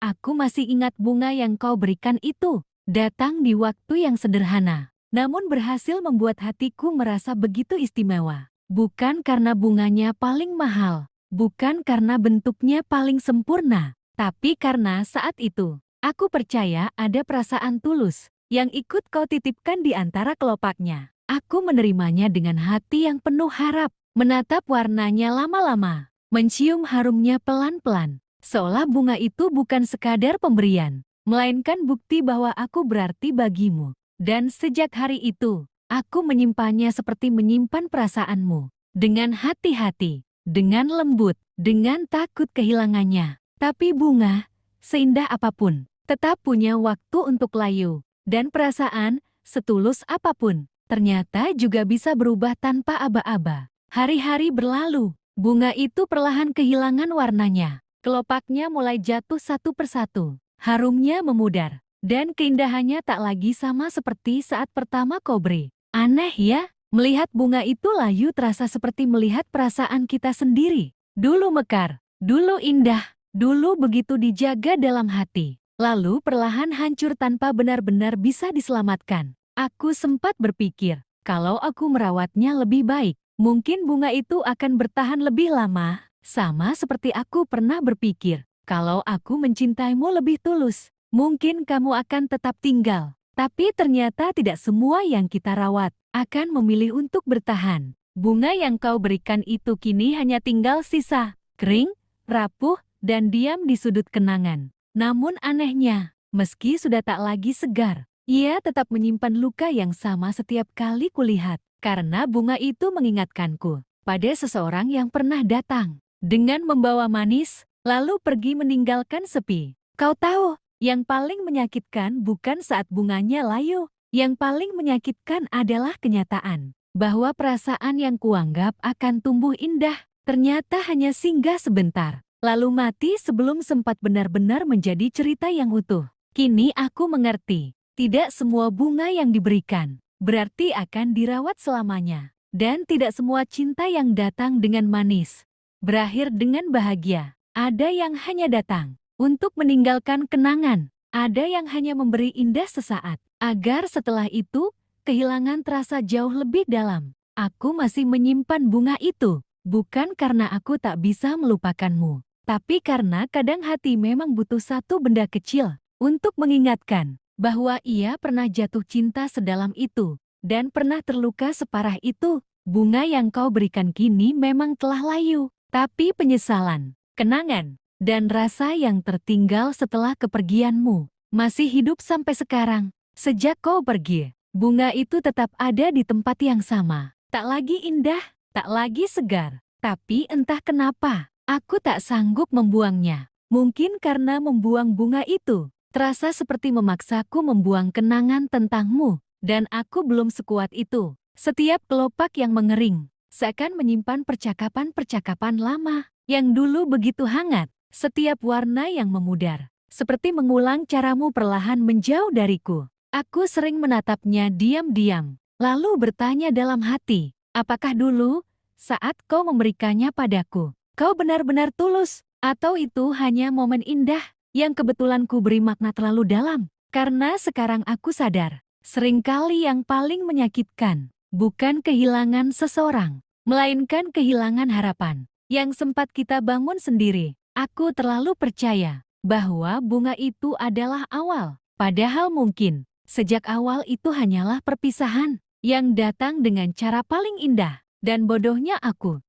aku masih ingat bunga yang kau berikan itu. Datang di waktu yang sederhana, namun berhasil membuat hatiku merasa begitu istimewa. Bukan karena bunganya paling mahal, bukan karena bentuknya paling sempurna, tapi karena saat itu, aku percaya ada perasaan tulus yang ikut kau titipkan di antara kelopaknya. Aku menerimanya dengan hati yang penuh harap, menatap warnanya lama-lama, mencium harumnya pelan-pelan, seolah bunga itu bukan sekadar pemberian, melainkan bukti bahwa aku berarti bagimu. Dan sejak hari itu, aku menyimpannya seperti menyimpan perasaanmu, dengan hati-hati, dengan lembut, dengan takut kehilangannya. Tapi bunga, seindah apapun, tetap punya waktu untuk layu, dan perasaan, setulus apapun, ternyata juga bisa berubah tanpa aba-aba. Hari-hari berlalu, bunga itu perlahan kehilangan warnanya. Kelopaknya mulai jatuh satu persatu, harumnya memudar, dan keindahannya tak lagi sama seperti saat pertama kau beri. Aneh ya, melihat bunga itu layu terasa seperti melihat perasaan kita sendiri. Dulu mekar, dulu indah, dulu begitu dijaga dalam hati, lalu perlahan hancur tanpa benar-benar bisa diselamatkan. Aku sempat berpikir, kalau aku merawatnya lebih baik, mungkin bunga itu akan bertahan lebih lama. Sama seperti aku pernah berpikir, kalau aku mencintaimu lebih tulus, mungkin kamu akan tetap tinggal. Tapi ternyata tidak semua yang kita rawat akan memilih untuk bertahan. Bunga yang kau berikan itu kini hanya tinggal sisa, kering, rapuh, dan diam di sudut kenangan. Namun anehnya, meski sudah tak lagi segar, ia tetap menyimpan luka yang sama setiap kali kulihat. Karena bunga itu mengingatkanku pada seseorang yang pernah datang dengan membawa manis, lalu pergi meninggalkan sepi. Kau tahu, yang paling menyakitkan bukan saat bunganya layu. Yang paling menyakitkan adalah kenyataan bahwa perasaan yang kuanggap akan tumbuh indah, ternyata hanya singgah sebentar, lalu mati sebelum sempat benar-benar menjadi cerita yang utuh. Kini aku mengerti, tidak semua bunga yang diberikan berarti akan dirawat selamanya. Dan tidak semua cinta yang datang dengan manis berakhir dengan bahagia. Ada yang hanya datang untuk meninggalkan kenangan. Ada yang hanya memberi indah sesaat, agar setelah itu, kehilangan terasa jauh lebih dalam. Aku masih menyimpan bunga itu, bukan karena aku tak bisa melupakanmu, tapi karena kadang hati memang butuh satu benda kecil untuk mengingatkan bahwa ia pernah jatuh cinta sedalam itu, dan pernah terluka separah itu. Bunga yang kau berikan kini memang telah layu, tapi penyesalan, kenangan, dan rasa yang tertinggal setelah kepergianmu masih hidup sampai sekarang. Sejak kau pergi, bunga itu tetap ada di tempat yang sama. Tak lagi indah, tak lagi segar. Tapi entah kenapa, aku tak sanggup membuangnya. Mungkin karena membuang bunga itu terasa seperti memaksaku membuang kenangan tentangmu. Dan aku belum sekuat itu. Setiap kelopak yang mengering seakan menyimpan percakapan-percakapan lama yang dulu begitu hangat. Setiap warna yang memudar seperti mengulang caramu perlahan menjauh dariku. Aku sering menatapnya diam-diam, lalu bertanya dalam hati, apakah dulu saat kau memberikannya padaku, kau benar-benar tulus, atau itu hanya momen indah yang kebetulan ku beri makna terlalu dalam? Karena sekarang aku sadar, seringkali yang paling menyakitkan bukan kehilangan seseorang, melainkan kehilangan harapan yang sempat kita bangun sendiri. Aku terlalu percaya bahwa bunga itu adalah awal, padahal mungkin sejak awal itu hanyalah perpisahan yang datang dengan cara paling indah. Dan bodohnya aku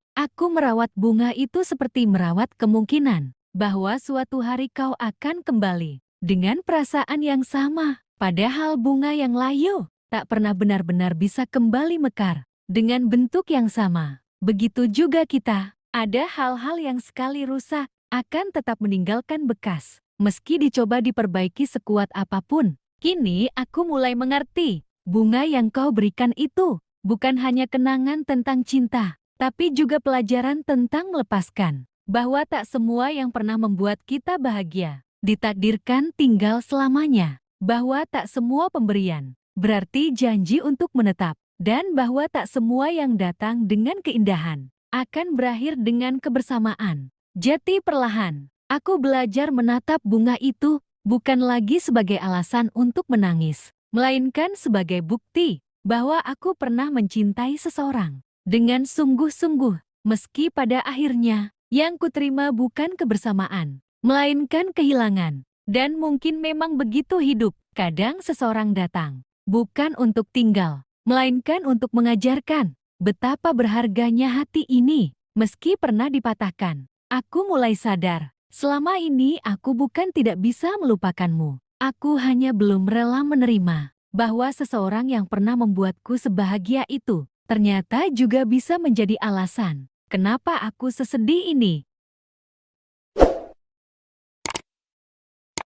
merawat bunga itu seperti merawat kemungkinan bahwa suatu hari kau akan kembali dengan perasaan yang sama. Padahal bunga yang layu tak pernah benar-benar bisa kembali mekar dengan bentuk yang sama. Begitu juga kita, ada hal-hal yang sekali rusak akan tetap meninggalkan bekas, meski dicoba diperbaiki sekuat apapun. Kini aku mulai mengerti, bunga yang kau berikan itu bukan hanya kenangan tentang cinta, tapi juga pelajaran tentang melepaskan. Bahwa tak semua yang pernah membuat kita bahagia ditakdirkan tinggal selamanya. Bahwa tak semua pemberian berarti janji untuk menetap. Dan bahwa tak semua yang datang dengan keindahan akan berakhir dengan kebersamaan. Jadi perlahan, Aku belajar menatap bunga itu bukan lagi sebagai alasan untuk menangis, melainkan sebagai bukti bahwa aku pernah mencintai seseorang dengan sungguh-sungguh, meski pada akhirnya yang kuterima bukan kebersamaan, melainkan kehilangan. Dan mungkin memang begitu hidup, kadang seseorang datang, bukan untuk tinggal, melainkan untuk mengajarkan betapa berharganya hati ini, meski pernah dipatahkan. Aku mulai sadar, selama ini aku bukan tidak bisa melupakanmu. Aku hanya belum rela menerima bahwa seseorang yang pernah membuatku sebahagia itu ternyata juga bisa menjadi alasan kenapa aku sesedih ini.